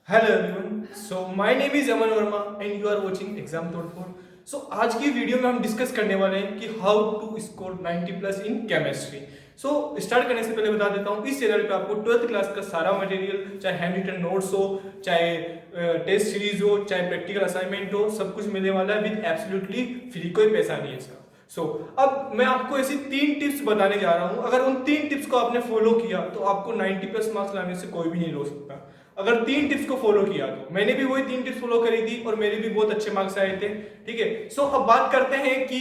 Hello everyone, so my name is Aman Verma and you are watching exam तोड़फोड़। So आज की video में हम डिस्कस करने वाले हैं कि how to score 90 plus in chemistry. So start करने से पहले बता देता हूँ, इस चैनल पे आपको 12th क्लास का सारा मटेरियल, चाहे हैंड रिटन नोट्स हो, चाहे टेस्ट सीरीज हो, चाहे प्रैक्टिकल असाइनमेंट हो, सब कुछ मिलने वाला है विद एब्सोल्युटली फ्री। कोई पैसा नहीं है इसका। अब मैं आपको ऐसी 3 टिप्स बताने जा रहा हूँ। अगर उन 3 टिप्स को आपने फॉलो किया तो आपको 90 प्लस मार्क्स लाने से कोई भी नहीं रोक सकता। अगर 3 टिप्स को फॉलो किया तो मैंने भी वही 3 टिप्स फॉलो करी थी और मेरे भी बहुत अच्छे मार्क्स आए थे। ठीक है, अब बात करते हैं कि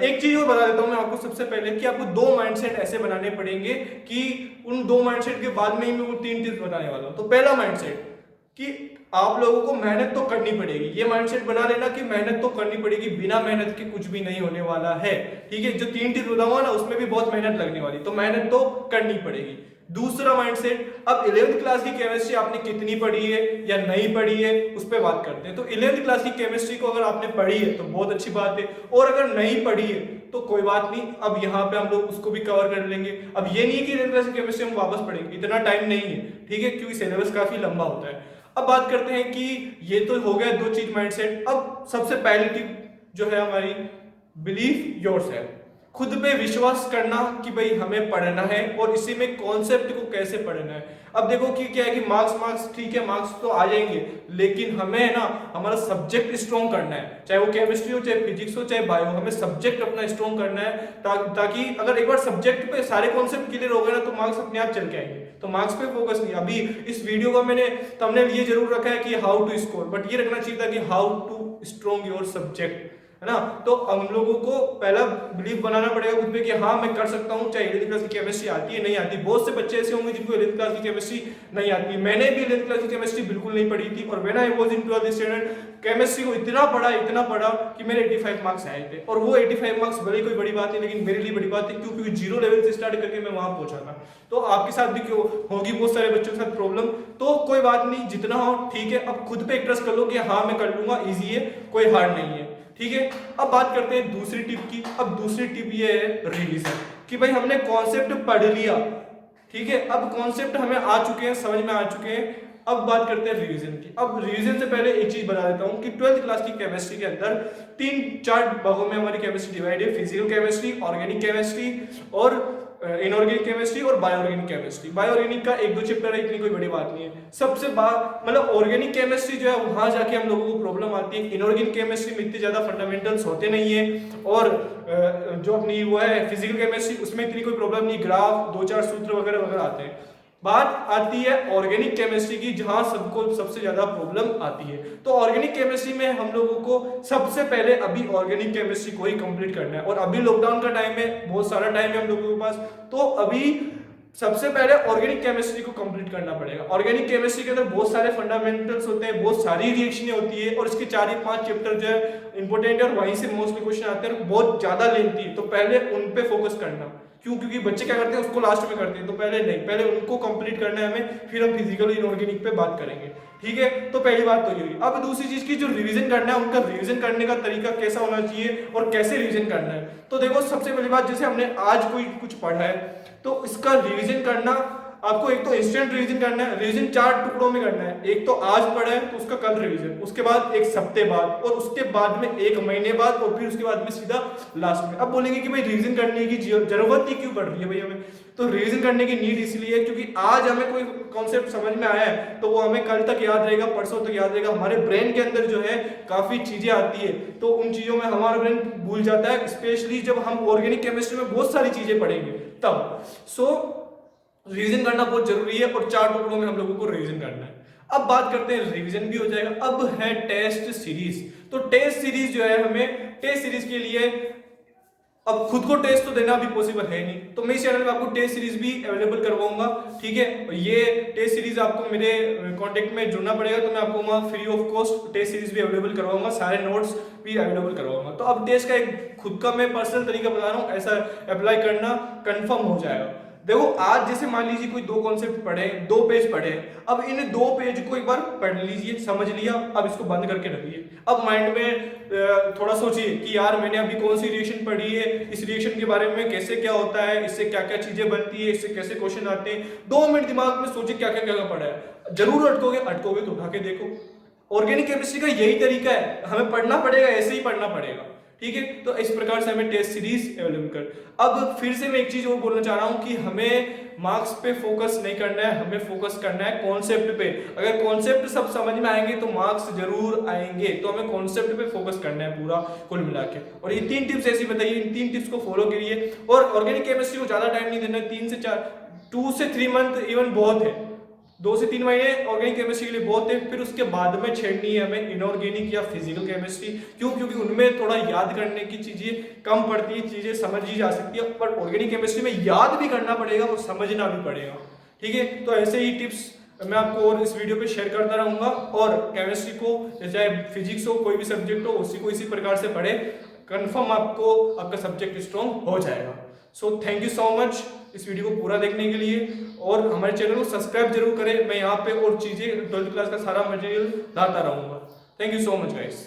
एक चीज और बता देता हूं मैं आपको सबसे पहले कि आपको 2 माइंडसेट ऐसे बनाने पड़ेंगे कि उन 2 माइंडसेट के बाद में ही मैं वो 3 टिप्स बताने वाला हूं। तो पहला माइंडसेट कि आप लोगों को मेहनत तो करनी पड़ेगी। ये माइंडसेट बना लेना कि मेहनत तो करनी पड़ेगी, बिना मेहनत के कुछ भी नहीं होने वाला है। ठीक है, जो 3 टिप्स बताऊंगा ना उसमें भी बहुत मेहनत लगने वाली, तो मेहनत तो करनी पड़ेगी। दूसरा माइंडसेट, अब 11th क्लास की केमिस्ट्री आपने कितनी पढ़ी है या नहीं पढ़ी है उस पर बात करते हैं। तो 11th क्लास की केमिस्ट्री को अगर आपने पढ़ी है तो बहुत अच्छी बात है, और अगर नहीं पढ़ी है तो कोई बात नहीं, अब यहाँ पे हम लोग उसको भी कवर कर लेंगे। अब ये नहीं है कि 11th क्लास की केमिस्ट्री हम वापस पढ़ेंगे, इतना टाइम नहीं है। ठीक है, क्योंकि सिलेबस काफी लंबा होता है। अब बात करते हैं कि ये तो हो गया 2 चीज माइंडसेट। अब सबसे पहली टिप जो है हमारी, बिलीव योरसेल्फ। खुद पे विश्वास करना कि भाई हमें पढ़ना है और इसी में कॉन्सेप्ट को कैसे पढ़ना है। अब देखो कि क्या है कि मार्क्स मार्क्स ठीक है, मार्क्स तो आ जाएंगे, लेकिन हमें है ना हमारा सब्जेक्ट स्ट्रॉन्ग करना है। चाहे वो केमिस्ट्री हो, चाहे फिजिक्स हो, चाहे बायो, हमें सब्जेक्ट अपना स्ट्रॉन्ग करना है ताकि अगर एक बार सब्जेक्ट पे सारे कॉन्सेप्ट क्लियर हो गए ना तो मार्क्स अपने आप चल के आएंगे। तो मार्क्स पे फोकस नहीं। अभी इस वीडियो का मैंने थंबनेल ये जरूर रखा है कि हाउ टू स्कोर, बट ये रखना चाहिए था कि how to strong your subject, है ना। तो हम लोगों को पहला बिलीव बनाना पड़ेगा खुद पे कि हाँ मैं कर सकता हूँ, चाहे 11th क्लास की केमिस्ट्री आती है नहीं आती। बहुत से बच्चे ऐसे होंगे जिनको 11th क्लास की केमिस्ट्री नहीं आती। मैंने भी 11th क्लास की केमिस्ट्री बिल्कुल नहीं पढ़ी थी, और when I was in 12th standard chemistry को इतना पढ़ा कि मेरे 85 मार्क्स आए थे। और वो 85 मार्क्स भले कोई बड़ी बात नहीं, लेकिन मेरे लिए बड़ी बात है, क्योंकि जीरो लेवल से स्टार्ट करके मैं वहां पहुंचा था। तो आपके साथ भी क्यों होगी, बहुत सारे बच्चों के साथ प्रॉब्लम, तो कोई बात नहीं, जितना हो ठीक है। अब खुद पे ट्रस्ट कर लो कि हाँ मैं कर लूंगा, ईजी है, कोई हार्ड नहीं है। ठीक है, अब बात करते हैं दूसरी टिप की। अब दूसरी टिप ये है रिवीजन, कि भाई हमने कॉन्सेप्ट पढ़ लिया, ठीक है, अब कॉन्सेप्ट हमें आ चुके हैं, समझ में आ चुके हैं। अब बात करते हैं रिवीजन की। अब रिवीजन से पहले एक चीज बता देता हूं कि 12th क्लास की केमिस्ट्री के अंदर 3-4 भागों में हमारी केमिस्ट्री डिवाइड है। फिजिकल केमिस्ट्री, ऑर्गेनिक केमिस्ट्री और इनऑर्गेनिक केमिस्ट्री और बायोऑर्गेनिक केमिस्ट्री। बायोऑर्गेनिक का 1-2 चैप्टर है, इतनी कोई बड़ी बात नहीं है। सबसे मतलब ऑर्गेनिक केमिस्ट्री जो है वहां जाके हम लोगों को प्रॉब्लम आती है। इनऑर्गेनिक केमिस्ट्री में इतने ज्यादा फंडामेंटल्स होते नहीं है, और जो अपनी वो है फिजिकल केमिस्ट्री उसमें इतनी कोई प्रॉब्लम नहीं, ग्राफ 2-4 सूत्र वगैरह वगैरह आते हैं। बात आती है ऑर्गेनिक केमिस्ट्री की, जहां सबको सबसे ज्यादा प्रॉब्लम आती है। तो ऑर्गेनिक केमिस्ट्री में हम लोगों को सबसे पहले अभी ऑर्गेनिक केमिस्ट्री को ही कंप्लीट करना है। और अभी लॉकडाउन का टाइम है, बहुत सारा टाइम है हम लोगों के पास, तो अभी सबसे पहले ऑर्गेनिक केमिस्ट्री को कंप्लीट करना पड़ेगा। ऑर्गेनिक केमिस्ट्री के अंदर बहुत सारे फंडामेंटल्स होते हैं, बहुत सारी रिएक्शनें होती है, और इसके 4-5 चैप्टर जो है इंपॉर्टेंट है, और वहीं से मोस्टली क्वेश्चन आते हैं, बहुत ज्यादा लेंथी है। तो पहले उन पे फोकस करना, क्योंकि बच्चे क्या करते हैं उसको लास्ट में करते हैं, तो पहले नहीं, पहले उनको कंप्लीट करना है हमें, फिर हम फिजिकल इनऑर्गेनिक पे बात करेंगे। ठीक है, तो पहली बात तो ये हुई। अब दूसरी चीज की जो रिवीजन करना है, उनका रिवीजन करने का तरीका कैसा होना चाहिए और कैसे रिवीजन करना है। तो देखो, सबसे पहली बात, जैसे हमने आज कोई कुछ पढ़ा है तो इसका रिवीजन करना आपको, एक तो इंस्टेंट रिवीजन करना है। रिवीजन 4 टुकड़ों में करना है। एक तो आज पढ़ा है तो उसका कल रिवीजन, उसके बाद 1 हफ्ते बाद, और उसके बाद में 1 महीने बाद, और फिर उसके बाद में सीधा लास्ट में। अब बोलेंगे कि भाई रिवीजन करने की जरूरत ही क्यों पड़ रही है भाई हमें। तो रिवीजन करने की नीड इसलिए है क्योंकि आज हमें कोई कॉन्सेप्ट समझ में आया है तो वो हमें कल तक याद रहेगा, परसों तक याद रहेगा। हमारे ब्रेन के अंदर जो है काफी चीजें आती है, तो उन चीजों में हमारा ब्रेन भूल जाता है, स्पेशली जब हम ऑर्गेनिक केमिस्ट्री में बहुत सारी चीजें पढ़ेंगे तब। रिवीजन करना बहुत जरूरी है, और 4 टुकड़ों में हम लोगों को रिवीजन करना है। अब बात करते हैं, रिवीजन भी हो जाएगा, अब है टेस्ट सीरीज। तो टेस्ट सीरीज जो है, हमें टेस्ट सीरीज के लिए अब खुद को टेस्ट तो देना भी पॉसिबल है नहीं, तो मैं इस चैनल में आपको टेस्ट सीरीज भी अवेलेबल करवाऊंगा। ठीक है, ये टेस्ट सीरीज आपको मेरे कांटेक्ट में जुड़ना पड़ेगा, तो मैं आपको वहाँ free of cost test series भी अवेलेबल करवाऊंगा, सारे नोट्स भी अवेलेबल करवाऊंगा। तो अब टेस्ट का एक खुद का मैं पर्सनल तरीका बता रहा हूँ, ऐसा अप्लाई करना कंफर्म हो जाएगा। देखो आज जैसे मान लीजिए कोई दो कॉन्सेप्ट पढ़े, दो पेज पढ़े, अब इन दो पेज को एक बार पढ़ लीजिए, समझ लिया, अब इसको बंद करके रखिए। अब माइंड में थोड़ा सोचिए कि यार मैंने अभी कौन सी रिएक्शन पढ़ी है, इस रिएक्शन के बारे में कैसे क्या होता है, इससे क्या क्या चीजें बनती है, इससे कैसे क्वेश्चन आते हैं। 2 मिनट दिमाग में सोचिए क्या क्या क्या पढ़ा है। जरूर अटकोगे तो उठा के देखो। ऑर्गेनिक केमिस्ट्री का यही तरीका है, हमें पढ़ना पड़ेगा, ऐसे ही पढ़ना पड़ेगा, ठीक है। तो इस प्रकार से हमें टेस्ट सीरीज अवेलेबल कर। अब फिर से मैं एक चीज और बोलना चाह रहा हूं कि हमें मार्क्स पे फोकस नहीं करना है, हमें फोकस करना है कॉन्सेप्ट पे। अगर कॉन्सेप्ट सब समझ में आएंगे तो मार्क्स जरूर आएंगे, तो हमें कॉन्सेप्ट पे फोकस करना है पूरा कुल मिला के। और ये 3 टिप्स ऐसी बताइए, इन 3 टिप्स को फॉलो करिए। और ऑर्गेनिक केमिस्ट्री को ज्यादा टाइम नहीं देना है, 3 से 4 2 से 3 मंथ इवन बहुत है, 2 से 3 महीने ऑर्गेनिक केमिस्ट्री के लिए बहुत है। फिर उसके बाद में छेड़नी है हमें इनऑर्गेनिक या फिजिकल केमिस्ट्री। क्यों? क्योंकि उनमें थोड़ा याद करने की चीजें कम पड़ती है, चीजें समझी जा सकती है, पर ऑर्गेनिक केमिस्ट्री में याद भी करना पड़ेगा और समझना भी पड़ेगा, ठीक है। तो ऐसे ही टिप्स मैं आपको और इस वीडियो पे शेयर करता रहूंगा। और केमिस्ट्री को चाहे फिजिक्स हो, कोई भी सब्जेक्ट हो, उसी को इसी प्रकार से पढ़े, कंफर्म आपको आपका सब्जेक्ट स्ट्रॉन्ग हो जाएगा। So thank you so much इस वीडियो को पूरा देखने के लिए, और हमारे चैनल को सब्सक्राइब जरूर करें। मैं यहाँ पे और चीजें 12th क्लास का सारा मटेरियल लाता रहूंगा। Thank you so much guys.